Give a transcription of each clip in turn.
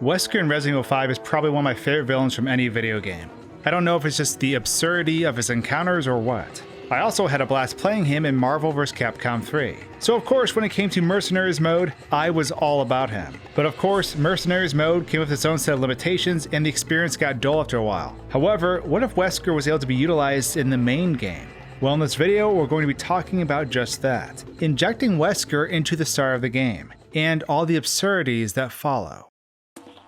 Wesker in Resident Evil 5 is probably one of my favorite villains from any video game. I don't know if it's just the absurdity of his encounters or what. I also had a blast playing him in Marvel vs. Capcom 3. So of course, when it came to Mercenaries mode, I was all about him. But of course, Mercenaries mode came with its own set of limitations and the experience got dull after a while. However, what if Wesker was able to be utilized in the main game? Well, in this video, we're going to be talking about just that. Injecting Wesker into the start of the game, and all the absurdities that follow.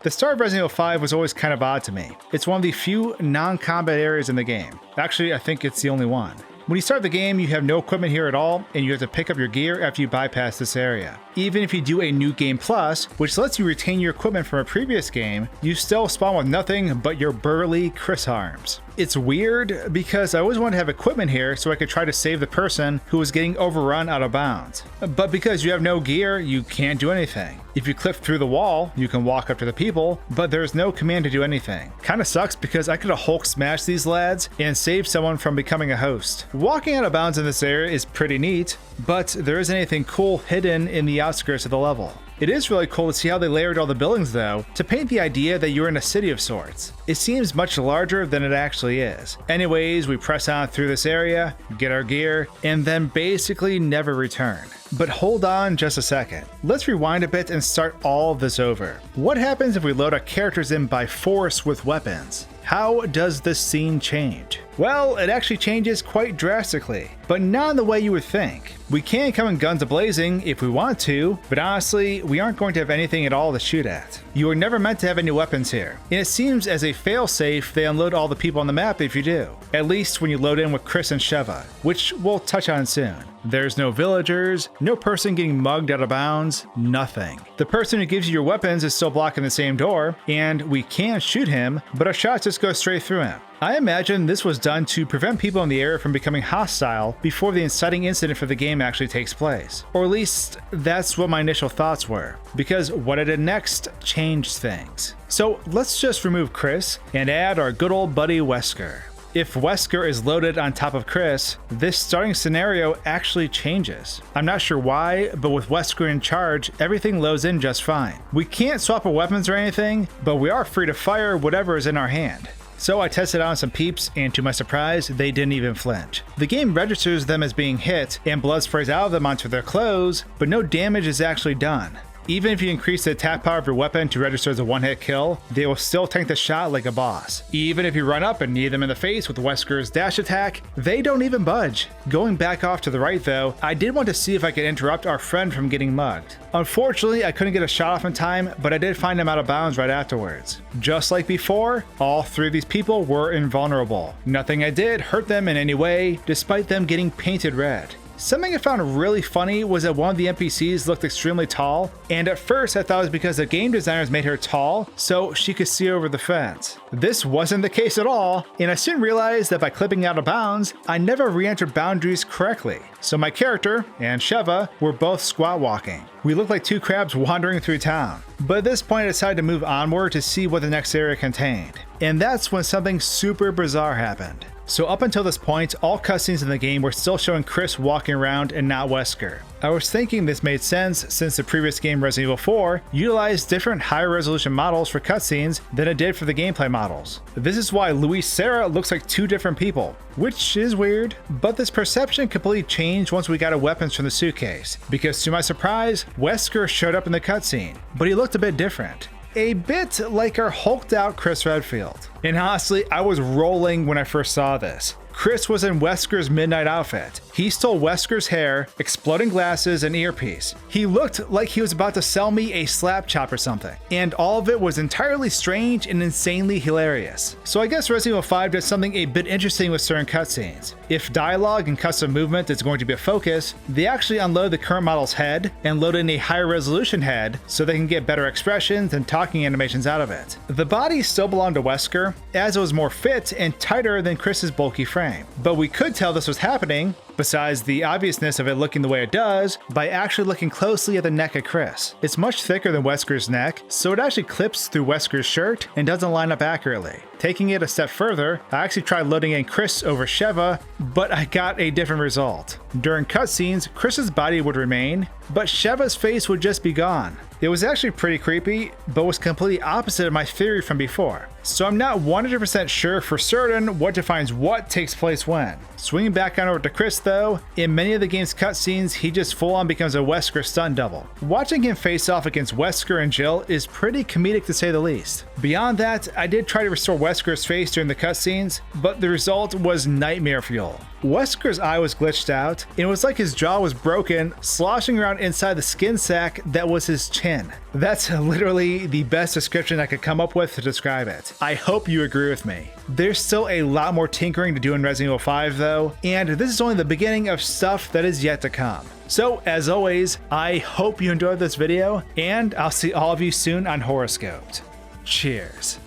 The start of Resident Evil 5 was always kind of odd to me. It's one of the few non-combat areas in the game. Actually, I think it's the only one. When you start the game, you have no equipment here at all, and you have to pick up your gear after you bypass this area. Even if you do a New Game Plus, which lets you retain your equipment from a previous game, you still spawn with nothing but your burly Chris arms. It's weird because I always wanted to have equipment here so I could try to save the person who was getting overrun out of bounds. But because you have no gear, you can't do anything. If you clip through the wall, you can walk up to the people, but there's no command to do anything. Kinda sucks because I could have Hulk smashed these lads and saved someone from becoming a host. Walking out of bounds in this area is pretty neat, but there isn't anything cool hidden in the outskirts of the level. It is really cool to see how they layered all the buildings though, to paint the idea that you're in a city of sorts. It seems much larger than it actually is. Anyways, we press on through this area, get our gear, and then basically never return. But hold on just a second. Let's rewind a bit and start all of this over. What happens if we load our characters in by force with weapons? How does this scene change? Well, it actually changes quite drastically, but not in the way you would think. We can come in guns a-blazing if we want to, but honestly, we aren't going to have anything at all to shoot at. You are never meant to have any weapons here, and it seems as a failsafe they unload all the people on the map if you do. At least when you load in with Chris and Sheva, which we'll touch on soon. There's no villagers, no person getting mugged out of bounds, nothing. The person who gives you your weapons is still blocking the same door, and we can shoot him, but our shots just go straight through him. I imagine this was done to prevent people in the area from becoming hostile before the inciting incident for the game actually takes place. Or at least, that's what my initial thoughts were, because what I did next changed things. So let's just remove Chris and add our good old buddy Wesker. If Wesker is loaded on top of Chris, this starting scenario actually changes. I'm not sure why, but with Wesker in charge, everything loads in just fine. We can't swap our weapons or anything, but we are free to fire whatever is in our hand. So I tested out on some peeps, and to my surprise, they didn't even flinch. The game registers them as being hit, and blood sprays out of them onto their clothes, but no damage is actually done. Even if you increase the attack power of your weapon to register as a one-hit kill, they will still tank the shot like a boss. Even if you run up and knee them in the face with Wesker's dash attack, they don't even budge. Going back off to the right though, I did want to see if I could interrupt our friend from getting mugged. Unfortunately, I couldn't get a shot off in time, but I did find him out of bounds right afterwards. Just like before, all three of these people were invulnerable. Nothing I did hurt them in any way, despite them getting painted red. Something I found really funny was that one of the NPCs looked extremely tall, and at first I thought it was because the game designers made her tall so she could see over the fence. This wasn't the case at all, and I soon realized that by clipping out of bounds, I never re-entered boundaries correctly. So my character and Sheva were both squat walking. We looked like two crabs wandering through town. But at this point I decided to move onward to see what the next area contained. And that's when something super bizarre happened. So up until this point, all cutscenes in the game were still showing Chris walking around and not Wesker. I was thinking this made sense since the previous game Resident Evil 4 utilized different higher resolution models for cutscenes than it did for the gameplay models. This is why Luis Serra looks like two different people, which is weird. But this perception completely changed once we got our weapons from the suitcase, because to my surprise, Wesker showed up in the cutscene, but he looked a bit different. A bit like our hulked out Chris Redfield. And honestly, I was rolling when I first saw this. Chris was in Wesker's midnight outfit. He stole Wesker's hair, exploding glasses, and earpiece. He looked like he was about to sell me a slap chop or something. And all of it was entirely strange and insanely hilarious. So I guess Resident Evil 5 did something a bit interesting with certain cutscenes. If dialogue and custom movement is going to be a focus, they actually unload the current model's head and load in a higher resolution head so they can get better expressions and talking animations out of it. The body still belonged to Wesker, as it was more fit and tighter than Chris's bulky frame. But we could tell this was happening, besides the obviousness of it looking the way it does, by actually looking closely at the neck of Chris. It's much thicker than Wesker's neck, so it actually clips through Wesker's shirt and doesn't line up accurately. Taking it a step further, I actually tried loading in Chris over Sheva, but I got a different result. During cutscenes, Chris's body would remain, but Sheva's face would just be gone. It was actually pretty creepy, but was completely opposite of my theory from before. So I'm not 100% sure for certain what defines what takes place when. Swinging back on over to Chris though, in many of the game's cutscenes, he just full on becomes a Wesker stunt double. Watching him face off against Wesker and Jill is pretty comedic to say the least. Beyond that, I did try to restore Wesker's face during the cutscenes, but the result was nightmare fuel. Wesker's eye was glitched out, and it was like his jaw was broken, sloshing around inside the skin sack that was his chin. That's literally the best description I could come up with to describe it. I hope you agree with me. There's still a lot more tinkering to do in Resident Evil 5 though, and this is only the beginning of stuff that is yet to come. So as always, I hope you enjoyed this video, and I'll see all of you soon on HorrorScoped. Cheers.